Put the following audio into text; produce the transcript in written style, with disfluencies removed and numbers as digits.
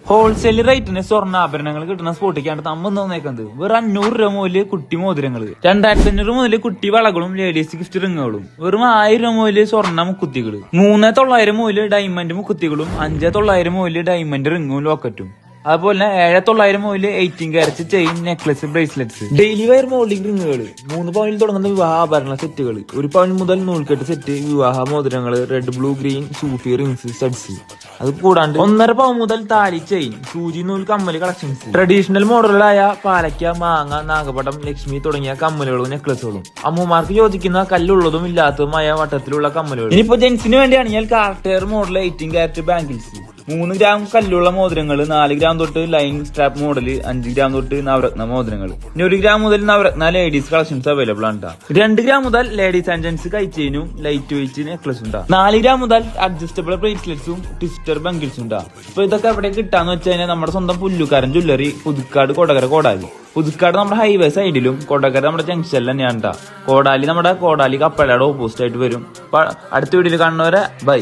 Wholesale റേറ്റിന് സ്വർണ്ണാഭരണങ്ങൾ കിട്ടുന്ന സ്പോട്ടിക്കാണ് നമ്മ നോക്കുന്നത്. വെറും 500 രൂപ മുതല് കുട്ടി മോതിരങ്ങള്, 2500 മുതല് കുട്ടി വളകളും ലേഡീസ് ഗിഫ്റ്റ് റിങ്ങുകളും, വെറും 1000 രൂപ മുതല് സ്വർണ്ണ മുക്കുത്തികള്, 3900 മുതല് ഡയമണ്ട് മുക്കുത്തികളും, 5900 മുതല് ഡയമണ്ട് റിങ്ങും ലോക്കറ്റും, അതുപോലെ തന്നെ 7900 മുതല് 18 carat chain, necklace, bracelets, daily wear moulding റിങ്ങുകൾ, 3 പവനിൽ തുടങ്ങുന്ന വിവാഹ ആഭരണ സെറ്റുകൾ, 1 പവൻ മുതൽ നൂൽക്കെട്ട് സെറ്റ്, വിവാഹ മോതിരങ്ങള്, റെഡ്, ബ്ലൂ, ഗ്രീൻ, സൂഫി റിങ്സ്, സ്റ്റഡ്സ്. അത് കൂടാണ്ട് 1.5 പവൻ മുതൽ താലി ചെയിൻ, സൂചി നൂൽ കമ്മല് കളക്ഷൻസ്, ട്രഡീഷണൽ മോഡലുകളായ പാലക്ക, മാങ്ങ, നാഗപടം, ലക്ഷ്മി തുടങ്ങിയ കമ്മലുകളും നെക്ലസുകളും, അമ്മമാർക്ക് യോജിക്കുന്ന കല്ലുള്ളതും ഇല്ലാത്തതുമായ വട്ടത്തിലുള്ള കമ്മലുകൾ. ഇനിയിപ്പോ ജെൻസിന് വേണ്ടിയാണെങ്കിൽ Cartier model 18 carat bangles, 3 gram കല്ലുള്ള മോതിരങ്ങൾ, 4 ഗ്രാം തൊട്ട് ലൈൻ സ്ട്രാപ്പ് മോഡല്, 5 ഗ്രാം തൊട്ട് നവരത്ന മോതിരങ്ങൾ, 1 ഗ്രാം മുതൽ നവരത്ന ലേഡീസ് കളക്ഷൻസ് അവൈലബിൾ ആണ്. 2 ഗ്രാം മുതൽ ലേഡീസ് ആൻഡ് ജെന്റ്സ് കൈച്ചെയിനും ലൈറ്റ് വെയിറ്റ് നെക്ലസ് ഉണ്ടാ. 4 ഗ്രാം മുതൽ അഡ്ജസ്റ്റബിൾ ബ്രേസ്ലെറ്റ്സും ട്വിസ്റ്റർ ബംഗിൾസും ഉണ്ടാ. ഇപ്പൊ ഇതൊക്കെ എവിടെ കിട്ടാന്ന് വെച്ച് കഴിഞ്ഞാൽ നമ്മുടെ സ്വന്തം പുല്ലുകാരൻ ജ്വല്ലറി, പുതുക്കാട്, കൊടകര, കോടാലി. പുതുക്കാട് നമ്മുടെ ഹൈവേ സൈഡിലും കൊടകര നമ്മുടെ ജംഗ്ഷനിൽ തന്നെയാണ്. കോടാലി നമ്മുടെ കോടാലി കപ്പലയുടെ ഓപ്പോസിറ്റ് ആയിട്ട് വരും. അടുത്ത വീഡിയോയിൽ കാണുന്നവരെ ബൈ.